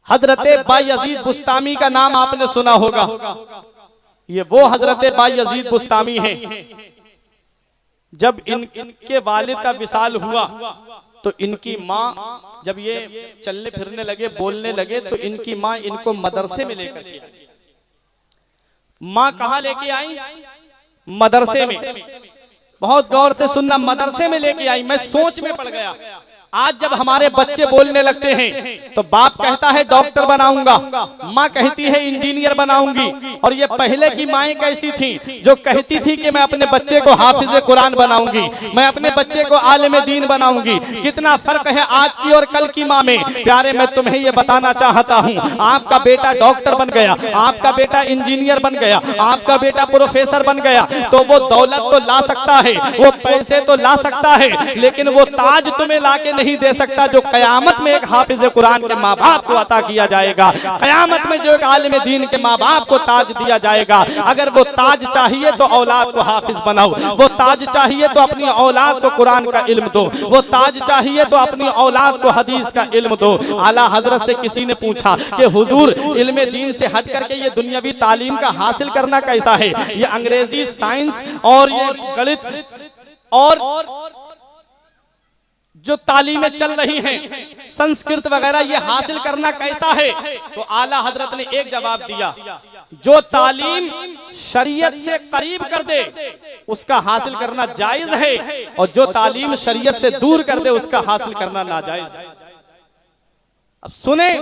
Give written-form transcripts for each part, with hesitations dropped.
हजरत बायजीद बुस्तामी का नाम आपने सुना होगा। ये वो हजरत बायजीद बुस्तामी हैं। जब इनके वालिद का विसाल हुआ तो इनकी माँ जब ये चलने फिरने लगे, बोलने लगे, तो इनकी माँ इनको मदरसे में लेकर के आई। माँ कहाँ लेके आई? मदरसे में। बहुत गौर से सुनना, मदरसे में लेके आई। मैं सोच में पड़ गया। आज जब हमारे बच्चे बोलने लगते हैं तो बाप कहता है डॉक्टर बनाऊंगा, माँ कहती है इंजीनियर बनाऊंगी। और ये पहले की माएँ कैसी थी, जो कहती थी कि मैं अपने बच्चे को हाफिज कुरान बनाऊंगी, मैं अपने बच्चे को आलिम दीन बनाऊंगी। कितना फर्क है आज की और कल की माँ में। प्यारे, मैं तुम्हें ये बताना चाहता हूँ, आपका बेटा डॉक्टर बन गया, आपका बेटा इंजीनियर बन गया, आपका बेटा प्रोफेसर बन गया, तो वो दौलत तो ला सकता है, वो पैसे तो ला सकता है, लेकिन वो ताज तुम्हें लाके नहीं दे सकता जो कयामत में एक हाफिज कुरान के माँ बाप को अता किया जाएगा। कयामत में जो एक आलिम दीन के माँ बाप को ताज दिया जाएगा। अगर वो ताज चाहिए तो औलाद को हाफिज बनाओ, वो ताज चाहिए तो अपनी औलाद को कुरान का इल्म दो, वो ताज चाहिए तो अपनी औलाद को हदीस का इल्म दो। आला हजरत से किसी ने पूछा कि हुजूर, इल्म दीन से हट करके ये दुनियावी तालीम का हासिल करना कैसा है? ये अंग्रेजी, साइंस और ये गणित और जो तालीमें चल रही हैं, संस्कृत वगैरह, ये हासिल करना कैसा है? तो आला हजरत ने एक जवाब दिया, जो तालीम शरीयत से करीब कर दे उसका हासिल करना जायज है, और जो तालीम शरीयत से दूर कर दे उसका हासिल करना नाजायज है। अब सुने,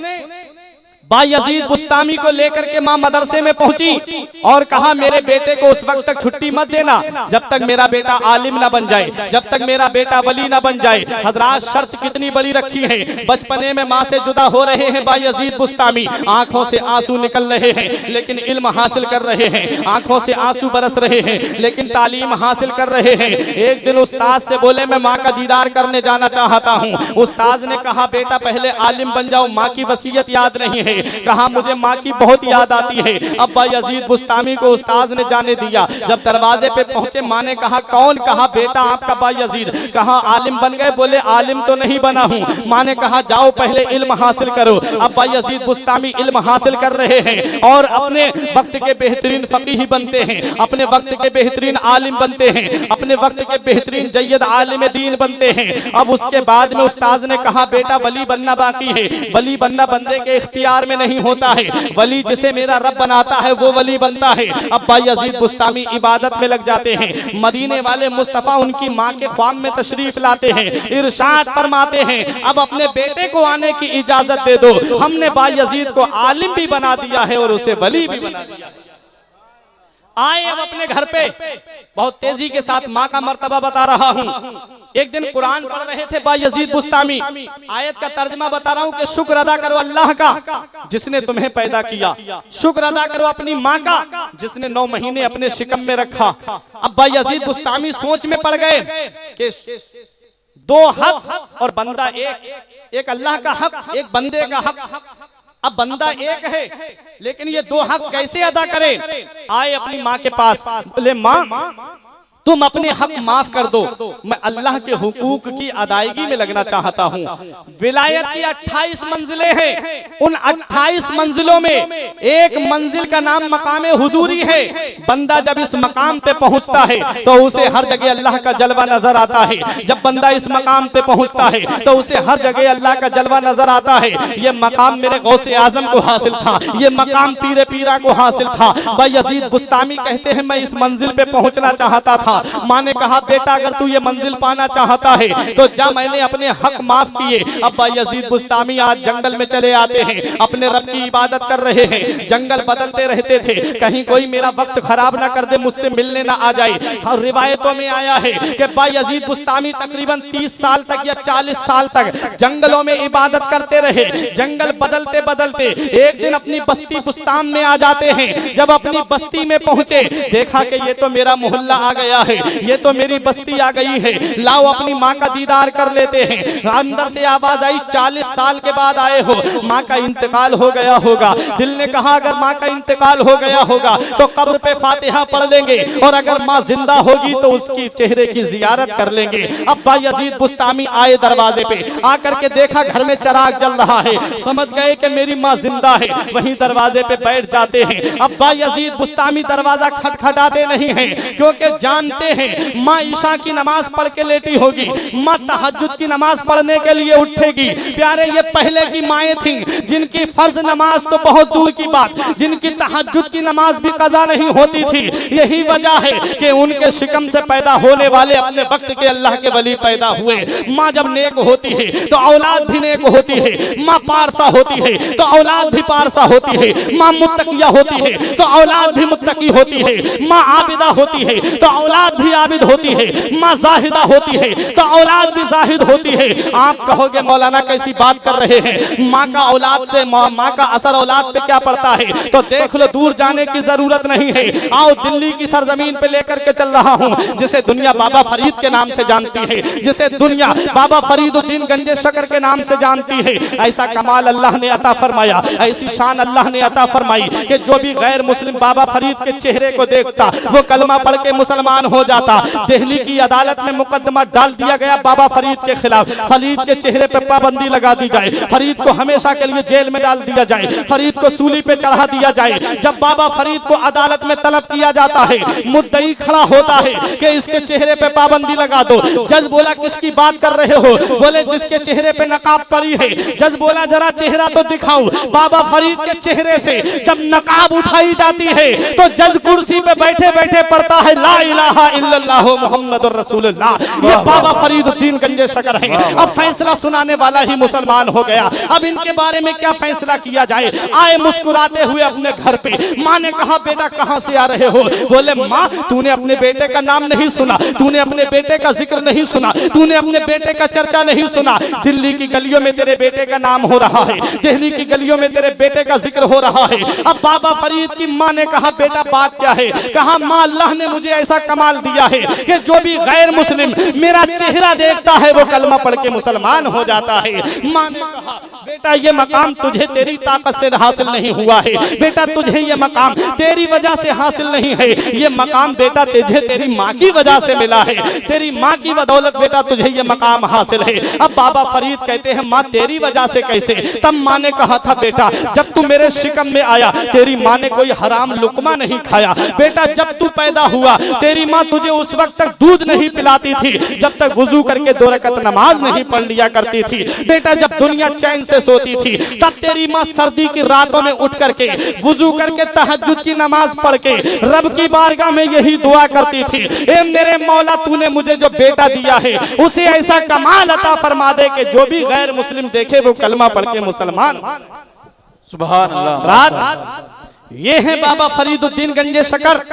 बायजीद बुस्तामी को लेकर के मां मदरसे में पहुंची और कहा मेरे बेटे को उस वक्त तक छुट्टी मत देना जब तक मेरा बेटा आलिम ना बन जाए, जब तक मेरा बेटा वली ना बन जाए। हजरात, शर्त कितनी बड़ी रखी है। बचपने में माँ से जुदा हो रहे हैं बायजीद बुस्तामी, आंखों से आंसू निकल रहे हैं लेकिन इल्म हासिल कर रहे हैं, आंखों से आंसू बरस रहे हैं लेकिन तालीम हासिल कर रहे हैं। एक दिन उस्ताद से बोले मैं माँ का दीदार करने जाना चाहता हूँ। उस्ताद ने कहा बेटा पहले आलिम बन जाओ, माँ की वसीयत याद नहीं है। कहा मुझे माँ की बहुत याद आती है। अब बायजीद बुस्तामी को उस्ताद ने जाने दिया। जब दरवाजे पे पहुंचे, माँ ने कहा कौन? कहा बेटा आपका बायजीद। कहा आलिम बन गए? बोले आलिम तो नहीं बना हूँ। माँ ने कहा जाओ पहले इल्म हासिल करो। अब बायजीद बुस्तामी इल्म हासिल कर रहे हैं और अपने वक्त के बेहतरीन फकीह बनते हैं, अपने वक्त के बेहतरीन आलिम बनते हैं, अपने वक्त के बेहतरीन जय्यद आलिम दीन बनते हैं। अब उसके बाद में उस्ताद ने कहा बेटा वली बनना बाकी है। वली बनना बंदे के इख्तियार में नहीं होता है, वली जिसे मेरा रब बनाता है वो वली बनता है। अब बायजीद बुस्तामी इबादत में लग जाते हैं। मदीने वाले मुस्तफा उनकी माँ के ख्वाब में तशरीफ लाते हैं, इरशाद फरमाते हैं अब अपने बेटे को आने की इजाजत दे दो, हमने बायजीद को आलिम भी बना दिया है और उसे वली भी बना दिया है। आए अब अपने घर पे, बहुत तेजी के साथ माँ का मर्तबा बता रहा हूँ। एक दिन कुरान पढ़ रहे थे बायजीद बुस्तामी, आयत का तर्जमा बता रहा हूँ कि शुक्र अदा करो अल्लाह का जिसने तुम्हें पैदा किया, शुक्र अदा करो अपनी माँ का जिसने 9 महीने अपने शिकम में रखा। अब बायजीद बुस्तामी सोच में पड़ गए कि 2 हक और बंदा एक अल्लाह का हक, एक बंदे का हक। अब बंदा एक है लेकिन ये 2 हक कैसे अदा करें? आए अपनी माँ के पास, बोले माँ तुम अपने हक माफ कर दो, मैं अल्लाह के हुकूक की अदायगी में लगना चाहता हूँ। विलायत की 28 मंजिलें हैं, उन 28 मंजिलों में एक मंजिल का नाम मकाम हुजूरी है। बंदा जब इस मकाम पे पहुँचता है तो उसे हर जगह अल्लाह का जलवा नजर आता है। जब बंदा इस मकाम पे पहुँचता है तो उसे हर जगह अल्लाह का जलवा नजर आता है। ये मकाम मेरे गौसे आजम को हासिल था, ये मकाम पीरे पीरा को हासिल था। बायजीद बुस्तामी कहते हैं मैं इस मंजिल पे पहुँचना चाहता था। माँ ने कहा बेटा अगर तू ये मंजिल पाना चाहता है तो जा, मैंने अपने हक माफ किए। अब बायजीद बुस्तामी आज जंगल में चले आते हैं, अपने रब की इबादत कर रहे हैं। जंगल बदलते रहते थे, कहीं कोई मेरा वक्त खराब ना कर दे, मुझसे मिलने ना आ जाए। और रिवायतों में आया है कि बायजीद बुस्तामी तकरीबन 30 साल तक या 40 साल तक जंगलों में इबादत करते रहे। जंगल बदलते बदलते एक दिन अपनी बस्ती बुस्तान में आ जाते हैं। जब अपनी बस्ती में पहुंचे, देखा कि ये तो मेरा मोहल्ला आ गया है, ये तो मेरी बस्ती आ गई है, लाओ अपनी माँ का दीदार कर लेते हैं। अंदर से आवाज आई 40 साल के बाद आए हो, माँ का इंतकाल हो गया होगा। दिल ने कहा अगर माँ का इंतकाल हो गया होगा तो कब्र पे फातिहा पढ़ लेंगे, और अगर माँ जिंदा होगी तो उसकी चेहरे की जियारत कर लेंगे। अब्बा यजीद बुस्तामी आए दरवाजे पे, आकर के देखा घर में चराग जल रहा है, समझ गए कि मेरी माँ जिंदा है, वहीं दरवाजे पे बैठ जाते हैं। अब्बा यजीद बुस्तामी दरवाजा खटखटाते नहीं हैं, क्योंकि जानते हैं माँ ईशा की नमाज पढ़ के लेटी होगी, माँ तहज्जुद की नमाज पढ़ने के लिए उठेगी। प्यारे ये पहले की माएँ थीं जिनकी फर्ज नमाज तो बहुत दूर की बात, जिनकी तहज्जुद की नमाज भी कज़ा नहीं होती थी। यही वजह है कि उनके शिकम से पैदा होने वाले अपने वक्त के अल्लाह के वली पैदा हुए। माँ जब नेक होती है तो औलाद भी नेक होती है, माँ पारसा होती है तो औलाद भी पारसा होती है, माँ मुत्तकिया होती है तो औलाद भी मुत्तकी होती है, माँ आबिदा होती है तो औलाद भी आबिद होती है, माँ जाहिदा होती है तो औलाद भी जाहिद होती है। आप कहोगे मौलाना कैसी बात कर रहे हैं, माँ का औलाद से माँ का असर औलाद पे क्या पड़ता है? तो देख लो, दूर जाने की जरूरत नहीं है। आओ दिल्ली की सरजमीन पे लेकर के चल रहा हूँ, जिसे दुनिया बाबा फरीद के नाम से जानती है, जिसे दुनिया बाबा फरीदुद्दीन गंजे शकर के नाम से जानती है। ऐसा कमाल अल्लाह ने अता फरमाया, ऐसी शान अल्लाह ने अता फरमाई कि जो भी गैर मुस्लिम बाबा फरीद के चेहरे को देखता वो कलमा पढ़ के मुसलमान हो जाता। दिल्ली की अदालत में मुकदमा डाल दिया गया बाबा फरीद के खिलाफ, फरीद के चेहरे पे पाबंदी लगा दी जाए, फरीद को हमेशा के लिए जेल में डाल दिया जाए, फरीद को सूली पे चढ़ा दिया जाए। जब बाबा फरीद को अदालत में तलब किया जाता है, मुद्दई खड़ा होता है कि इसके चेहरे पे पाबंदी लगा दो। जज बोला किसकी बात कर रहे हो? बोले जिसके चेहरे पे नकाब पड़ी है। जज बोला जरा चेहरा तो दिखाओ। बाबा फरीद के चेहरे से जब नकाब उठाई जाती है तो जज कुर्सी पे बैठे बैठे पढ़ता है ला इलाहा इल्लल्लाह मुहम्मदुर रसूलुल्लाह। ये बाबा फरीदुद्दीन गंजे शकर हैं। अब फैसला सुनाने वाला ही मुसलमान हो गया। अब इनके बारे में क्या फैसला किया जाए? आए मुस्कुराते हुए अपने घर पे। माँ ने कहा बेटा कहाँ से आ रहे हो? बोले माँ तूने अपने बेटे का नाम नहीं सुना, तूने अपने बेटे का जिक्र नहीं सुना, तूने अपने बेटे का चर्चा नहीं सुना। दिल्ली की गलियों में तेरे बेटे का नाम हो रहा है, दिल्ली की गलियों में तेरे बेटे का जिक्र हो रहा है। अब बाबा फरीद की माँ ने कहा बेटा बात क्या है? कहा माँ अल्लाह ने मुझे ऐसा कमाल दिया है कि जो भी गैर मुस्लिम मेरा चेहरा देखता है वो कलमा पढ़ के मुसलमान हो जाता है। माँ ने कहा बेटा ये मकाम तुझे तेरी ताकत से हासिल नहीं हुआ है, बेटा तुझे ये मकाम तेरी वजह से हासिल नहीं है, ये मकाम बेटा तुझे तेरी माँ की वजह से मिला है, तेरी माँ की बदौलत बेटा तुझे ये मकाम हासिल है। अब बाबा फरीद कहते हैं माँ तेरी वजह से कैसे? तब माँ ने कहा था बेटा जब तू मेरे शिकम में आया तेरी माँ ने कोई हराम लुकमा नहीं खाया। बेटा जब तू पैदा हुआ तेरी माँ तुझे उस वक्त तक दूध नहीं पिलाती थी जब तक वुजू करके 2 रकत नमाज नहीं पढ़ लिया करती थी। बेटा जब दुनिया चैन से सोती थी तब तेरी माँ सर्दी की रातों में उठ करके वुजू करके तहज्जुद की नमाज पढ़ के रब की बारगाह में यही दुआ करती थी, ए मेरे मौला तूने मुझे जो बेटा दिया है उसे ऐसा कमाल अता फरमा दे कि जो भी गैर मुस्लिम देखे वो कलमा पढ़ के मुसलमान। सुभान अल्लाह। ये है बाबा फरीदुद्दीन गंजे शकर।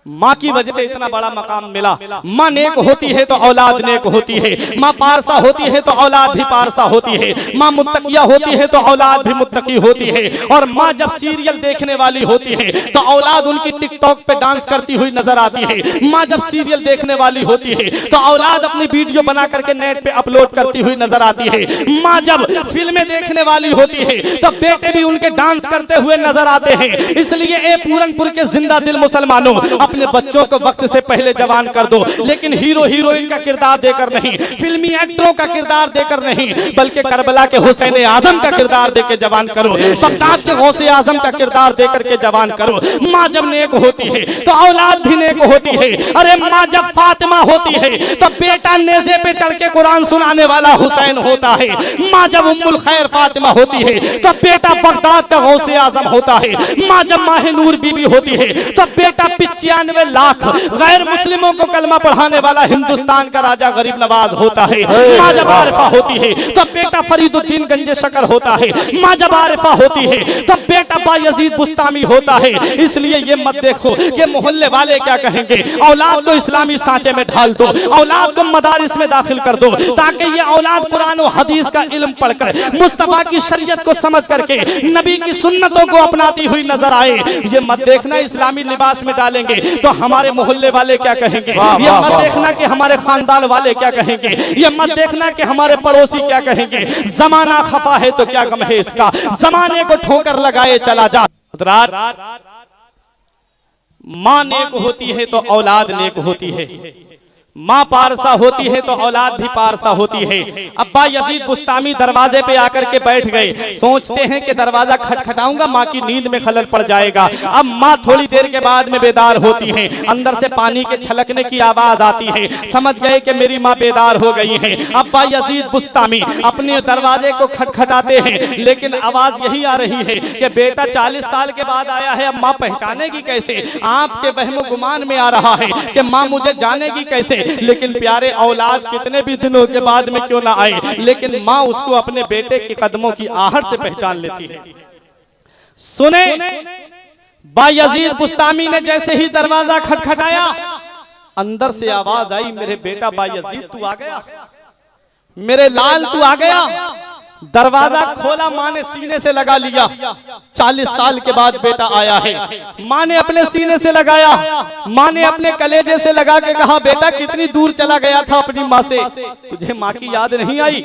माँ की वजह से इतना बड़ा मकाम मिला। माँ नेक होती है तो औलाद नेक होती है, माँ पारसा होती है तो औलाद भी पारसा होती है, माँ मुत्तकिया होती है तो औलाद भी मुत्तकी होती है। और माँ जब सीरियल देखने वाली होती है तो औलाद उनकी टिकटॉक पे डांस करती हुई नजर आती है। माँ जब सीरियल देखने वाली होती है तो औलाद अपनी वीडियो बना करके नेट पे अपलोड करती हुई नजर आती है। माँ जब फिल्में देखने वाली होती है तो बेटे भी उनके डांस करते हुए नजर आते हैं। इसलिए ए पूरनपुर के जिंदा दिल मुसलमानों अपने बच्चों को वक्त से पहले जवान कर दो, लेकिन हीरो हीरोइन का किरदार देकर नहीं, फिल्मी एक्टरों का किरदार देकर नहीं, बल्कि करबला के हुसैन आजम का किरदार देकर जवान करो, बगदाद के गौसे आजम का किरदार देकर के जवान करो। माँ जब नेक होती है तो औलाद भी नेक होती है। अरे माँ जब फातिमा होती है तो बेटा नेज़े पे चढ़ के कुरान सुनाने वाला हुसैन होता है। माँ जब उम्मुल खैर फातिमा होती है तो बेटा बगदाद का गौसे आजम होता है। माँ जब माह नूर बीबी होती है तो बेटा 95 लाख गैर मुस्लिमों को कलमा पढ़ाने वाला हिंदुस्तान का राजा गरीब नवाज होता है। माँ जब आरिफा होती है तो बेटा फरीदुद्दीन गंजे शकर होता है। माँ जब आरिफा होती है तो बेटा बायजीद बुस्तामी होता है। इसलिए ये मत देखो कि मोहल्ले वाले क्या कहेंगे, औलाद को इस्लामी सांचे में ढाल दो, औलाद को मदारिस में दाखिल कर दो, ताकि ये औलाद कुरान और हदीस का इल्म पढ़कर मुस्तफा की शरीयत को समझ करके नबी की सुन्नतों को अपनाती हुई नजर आए। ये मत देखना इस्लामी लिबास में डालेंगे तो हमारे मोहल्ले वाले क्या कहेंगे, ये मत देखना कि हमारे खानदान वाले क्या कहेंगे, ये मत देखना कि हमारे पड़ोसी क्या कहेंगे। जमाना खफा है तो क्या गम है इसका, जमाने को ठोकर लगाए चला जा। मां नेक होती है तो औलाद नेक होती है, माँ पारसा होती है तो औलाद भी पारसा होती है। अब्बा यजीद बुस्तामी दरवाजे पे आकर के बैठ गए, सोचते हैं कि दरवाजा खटखटाऊंगा माँ की नींद में खलल पड़ जाएगा। अब माँ थोड़ी देर के बाद में बेदार होती है, अंदर से पानी के छलकने की आवाज आती है, समझ गए कि मेरी माँ बेदार हो गई है। अब्बा यजीद बुस्तामी अपने दरवाजे को खटखटाते हैं, लेकिन आवाज यही आ रही है कि बेटा 40 साल के बाद आया है, अब माँ पहचानेगी कैसे। आपके वहमो गुमान में आ रहा है कि माँ मुझे जानेगी कैसे, लेकिन प्यारे औलाद कितने भी दिनों के बाद में क्यों ना आए, लेकिन माँ उसको अपने बेटे के कदमों की आहट से पहचान लेती है। सुने, बायजीद बुस्तामी ने जैसे ही दरवाजा खटखटाया, अंदर से आवाज आई, मेरे बेटा बायजीद तू आ गया, मेरे लाल तू आ गया। दरवाजा खोला, माँ ने सीने से लगा लिया। 40 साल के बाद बेटा आया है, माँ ने अपने सीने से लगाया, माँ ने अपने कलेजे से लगा के कहा, बेटा कितनी दूर चला गया था अपनी माँ से, तुझे माँ की याद नहीं आई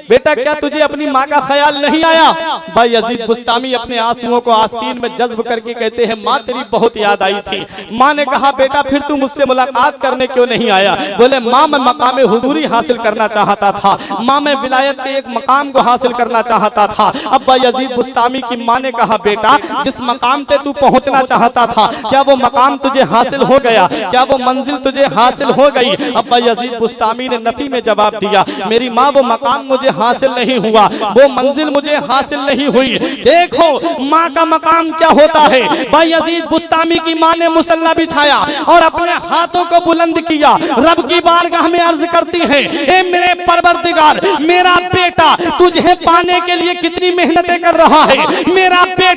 बेटा, क्या तुझे अपनी माँ का ख्याल नहीं आया। बायजीद बुस्तामी अपने आंसुओं को आस्तीन में जज्ब करके कहते हैं, माँ तेरी बहुत याद आई थी। माँ ने कहा, बेटा फिर तू मुझसे मुलाकात करने क्यों नहीं आया। बोले, माँ मैं मकाम हुजूरी हासिल करना चाहता था, माँ मैं विलायत के एक मकाम को हासिल करना चाहता था। अब बायजीद बुस्तामी की माँ ने कहा, बेटा जिस मकाम पे तू पहुंचना चाहता था, क्या वो मकाम तुझे हासिल हो गया, क्या वो मंजिल तुझे हासिल हो गई। अब बायजीद बुस्तामी ने नफी में जवाब दिया, मेरी माँ वो मकाम मुझे हासिल नहीं हुआ, वो मंजिल मुझे हासिल नहीं हुई। देखो माँ का मकाम क्या होता है। बायजीद बुस्तामी की माँ ने मुसल्ला बिछाया और अपने हाथों को बुलंद किया, रब की बारगाह में अर्ज करती है, ए मेरे परवरदिगार, मेरा बेटा तुझे पाने के लिए कितनी मेहनतें कर रहा है, मेरा बेटा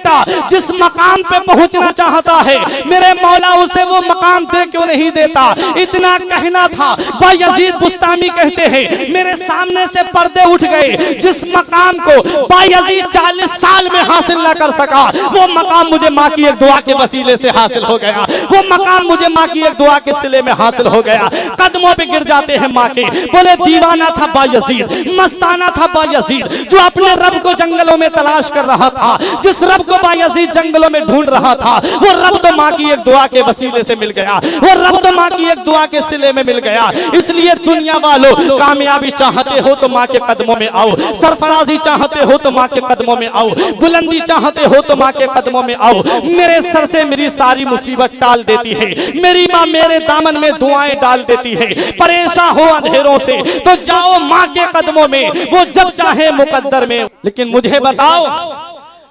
जिस मकाम पे पहुंचना चाहता है, मेरे मौला उसे वो मकाम दे क्यों नहीं देता। इतना कहना था। बायजीद बुस्तामी कहते हैं, मेरे सामने से पर्दे उठ गए, जिस मकाम को बायजीद 40 साल में हासिल ना कर सका, वो मकाम मुझे माँ की एक दुआ के वसीले से हासिल हो गया, वो मकाम मुझे माँ की एक दुआ के सिले में हासिल हो गया। कदमों पे गिर जाते हैं माँ के। बोले, दीवाना था बायजीद, मस्ताना था बायजीद, जो अपने रब को जंगलों में तलाश कर रहा था। जिस रब को बायजीद जंगलों में ढूंढ रहा था, वो रब तो माँ की एक दुआ के वसीले से मिल गया, वो रब तो माँ की एक दुआ के सिले में मिल गया। इसलिए दुनिया वालों, कामयाबी चाहते हो तो माँ के कदमों में आओ, सरफराजी चाहते हो तो माँ के कदमों में आओ, बुलंदी चाहते हो तो माँ के कदमों में आओ। मेरे सर से मेरी सारी मुसीबत टाल देती है, मेरी माँ मेरे दामन में दुआएं डाल देती है। परेशान हो अंधेरों से तो जाओ माँ के कदमों में, वो जब चाहे मुकद्दर में। लेकिन मुझे बताओ,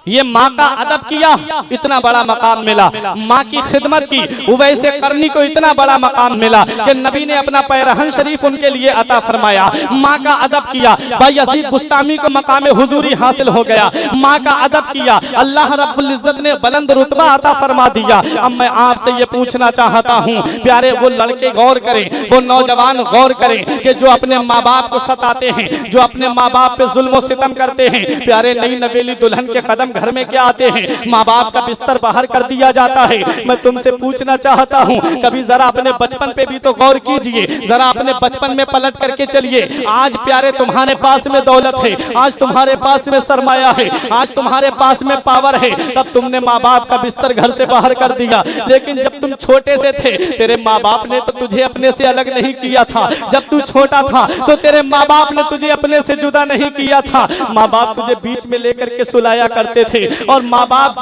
ये माँ का अदब किया, इतना बड़ा मकाम मिला, माँ की खिदमत की, वैसे करनी को इतना बड़ा मकाम मिला कि नबी ने अपना पैरहन शरीफ उनके लिए अता फरमाया। माँ का अदब किया, बायजीद बुस्तामी को मकाम हुजूरी हासिल हो गया। माँ का अदब किया, अल्लाह रब्बुल इज्जत ने बुलंद रुतबा अता फरमा दिया। अब मैं आपसे ये पूछना चाहता हूँ, प्यारे वो लड़के गौर करें, वो नौजवान गौर करें कि जो अपने माँ बाप को सताते हैं, जो अपने माँ बाप पे जुल्म सितम करते हैं, प्यारे नई नवेली दुल्हन के कदम घर में क्या आते हैं, माँ बाप का बिस्तर बाहर कर दिया जाता है। मैं तुमसे पूछना चाहता हूँ, कभी जरा अपने बचपन पे भी तो गौर कीजिए, जरा अपने बचपन में पलट करके चलिए। आज प्यारे तुम्हारे पास में दौलत है, आज तुम्हारे पास में सरमाया है, आज तुम्हारे पास में पावर है, तब तुमने माँ बाप का बिस्तर घर से बाहर कर दिया। लेकिन जब तुम छोटे से थे, तेरे माँ बाप ने तो तुझे अपने से अलग नहीं किया था। जब तू छोटा था तो तेरे माँ बाप ने तुझे अपने से जुदा नहीं किया था। माँ बाप तुझे बीच में लेकर के सुलाया करते थे, और माँ बाप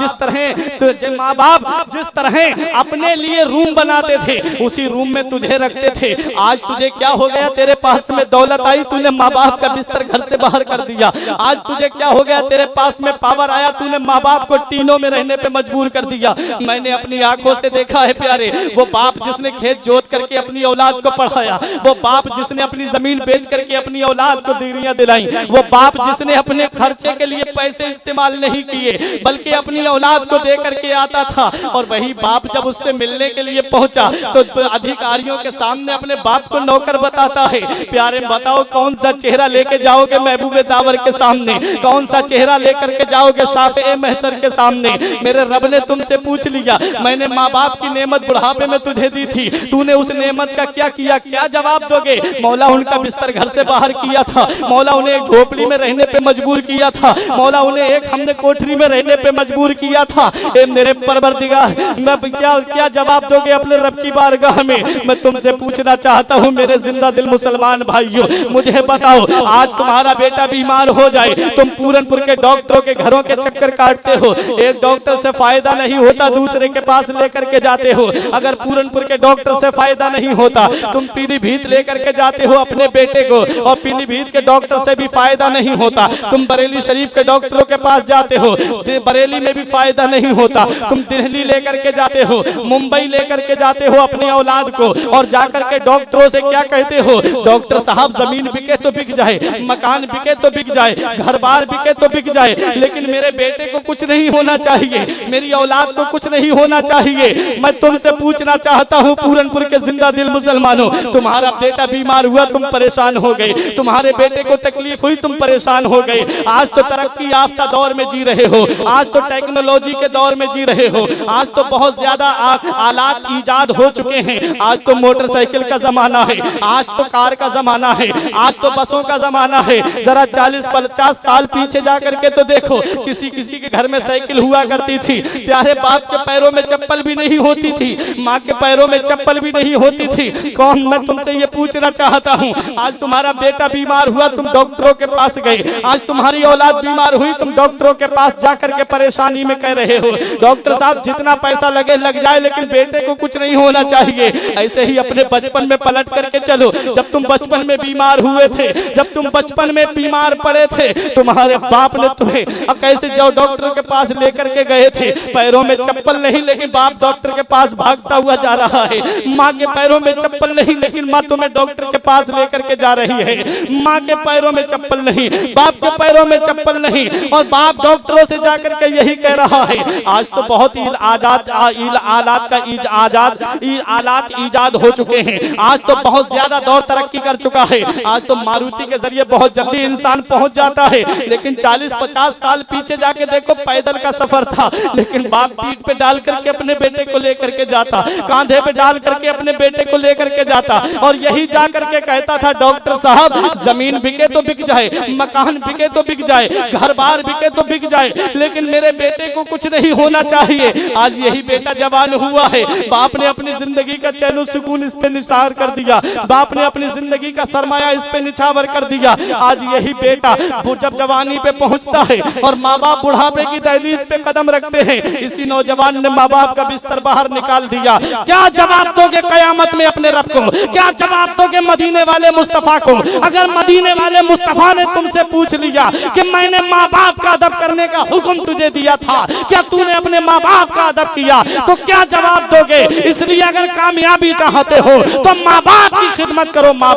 जिस तरह अपने लिए रूम बनाते थे, उसी रूम में तुझे रखते थे। आज तुझे क्या हो गया, तेरे पास में दौलत आई, तूने माँ बाप का बिस्तर घर से बाहर कर दिया। आज तुझे क्या हो गया, तेरे पास में पावर आया, तूने माँ बाप को टीनों में रहने पे मजबूर कर दिया। मैंने अपनी आंखों से देखा है प्यारे, वो बाप जिसने खेत जोत करके अपनी औलाद को पढ़ाया, वो बाप जिसने अपनी जमीन बेच करके अपनी औलाद को डिग्रियां दिलाई, वो बाप जिसने अपने खर्चे के लिए पैसे इस्तेमाल नहीं किए, बल्कि अपनी औलाद को दे करके आता था। और वही बाप जब उससे मिलने के लिए पहुंचा तो अधिकारियों के सामने अपने बाप को नौकर बताता है। प्यारे बताओ कौन सा चेहरा लेके जाओगे महबूबे दावर के सामने, कौन सा चेहरा लेकर के जाओगे शाफ़े महशर के सामने। मेरे रब ने तुमसे पूछ लिया, मैंने माँ बाप की नेमत बुढ़ापे में तुझे दी थी, तूने उस नेमत का क्या किया, क्या जवाब दोगे। मौला उनका बिस्तर घर से बाहर किया था, मौला उन्हें एक झोपड़ी में रहने पे मजबूर किया था, मौला उन्हें एक हमने कोठरी में रहने पे मजबूर किया था। ए मेरे परवरदिगार, मैं क्या जवाब दोगे अपने रब की बारगाह में। मैं तुमसे पूछना चाहता हूँ मेरे जिंदा दिल मुसलमान भाइयों, मुझे बताओ आज तुम्हारा बेटा बीमार हो जाए, तुम पूरनपुर के डॉक्टरों के घरों के चक्कर काटते हो, एक डॉक्टर से फायदा नहीं होता दूसरे के पास लेकर के जाते हो। अगर पूरनपुर के डॉक्टर से फायदा नहीं होता तुम पीलीभीत लेकर के जाते हो अपने बेटे को, और पीलीभीत के डॉक्टर से भी फायदा नहीं होता तुम बरेली शरीफ के डॉक्टरों के पास जाते हो, बरेली में भी फायदा नहीं होता तुम दिल्ली लेकर के जाते हो, मुंबई लेकर के जाते हो अपनी औलाद को, और जाकर के डॉक्टरों से क्या कहते हो, डॉक्टर साहब जमीन बिके तो बिक जाए, मकान बिके तो बिक जाए, घर बार बिके तो बिक जाए, लेकिन मेरे बेटे को कुछ नहीं होना चाहिए, मेरी औलाद को कुछ नहीं होना चाहिए। मैं तुमसे पूछना चाहता हूँ पूरनपुर के जिंदा दिल मुसलमानों, तुम्हारा बेटा बीमार हुआ तुम परेशान हो गए, तुम्हारे बेटे को तकलीफ हुई तुम परेशान हो गए। आज तो तरक्की याफ्ता दौर में जी रहे हो, आज तो टेक्नोलॉजी के दौर में जी रहे हो, आज तो बहुत ज्यादा आलात ईजाद हो चुके हैं, आज तो मोटरसाइकिल का जमाना है, आज तो कार का जमाना है, आज तो बसों का जमाना है। जरा 40-50 साल पीछे जाकर के तो देखो, किसी किसी के घर में साइकिल हुआ करती थी, प्यारे बाप के पैरों में चप्पल भी नहीं होती थी, माँ के पैरों में चप्पल भी नहीं होती थी। कौन, मैं तुमसे ये पूछना चाहता हूँ, आज तुम्हारा बेटा बीमार हुआ तुम डॉक्टरों के पास गए, आज तुम्हारी औलाद बीमार हुई तुम डॉक्टरों के पास जाकर के परेशानी में कह रहे हो डॉक्टर साहब जितना पैसा लगे लग जाए लेकिन बेटे को कुछ नहीं होना चाहिए। ऐसे ही अपने बचपन में पलट करके चलो, जब तुम बचपन में बीमार हुए थे, जब तुम बचपन में बीमार पड़े थे, तुम्हारे बाप ने तुम्हें कैसे जाओ डॉक्टर के पास लेकर के गए थे, पैरों में चप्पल नहीं लेकिन बाप डॉक्टर के पास भागता हुआ जा रहा है, माँ के पैरों में चप्पल नहीं लेकिन माँ तुम्हें डॉक्टर के पास लेकर के जा रही है, माँ के पैरों में चप्पल नहीं, बाप के पैरों में चप्पल नहीं, और बाप डॉक्टरों से जाकर के यही कह रहा है। आज तो बहुत ही आलात ईजाद हो चुके हैं, आज तो बहुत ज्यादा दौर तरक्की कर चुका है, आज तो मारुति के जरिए बहुत जल्दी इंसान पहुंच जाता है, लेकिन 40-50 साल पीछे जाके देखो पैदल का सफर था, लेकिन बाप पीठ पे डाल करके अपने बेटे को लेकर के जाता, कांधे पे डाल करके अपने बेटे को लेकर के जाता, और यही जा करके कहता था डॉक्टर साहब जमीन बिके तो बिक जाए, मकान बिके तो बिक जाए, घर बार बिके तो बिक जाए, लेकिन मेरे बेटे को कुछ नहीं होना चाहिए। आज यही बेटा जवान हुआ है, बाप ने अपनी जिंदगी का चैन सुकून इस पे निसार कर दिया, बाप ने अपनी जिंदगी का सरमाया इस पे निछावर कर दिया। आज यही बेटा वो जब जवानी पे पहुंचता है और माँ बाप बुढ़ापे की दहलीज पे कदम रखते हैं, इसी नौजवान ने माँ बाप का बिस्तर बाहर निकाल दिया। क्या जवाब दोगे कयामत में अपने रब को, क्या जवाब दोगे मदीने वाले मुस्तफा को। अगर मदीने वाले मुस्तफा ने तुमसे पूछ लिया कि मैंने माँ बाप का अदब करने का हुक्म तुझे दिया था, क्या तूने अपने माँ बाप का अदब किया, तो क्या जवाब दोगे। इसलिए अगर कामयाबी चाहते हो तो माँ बाप की खिदमत करो। माँ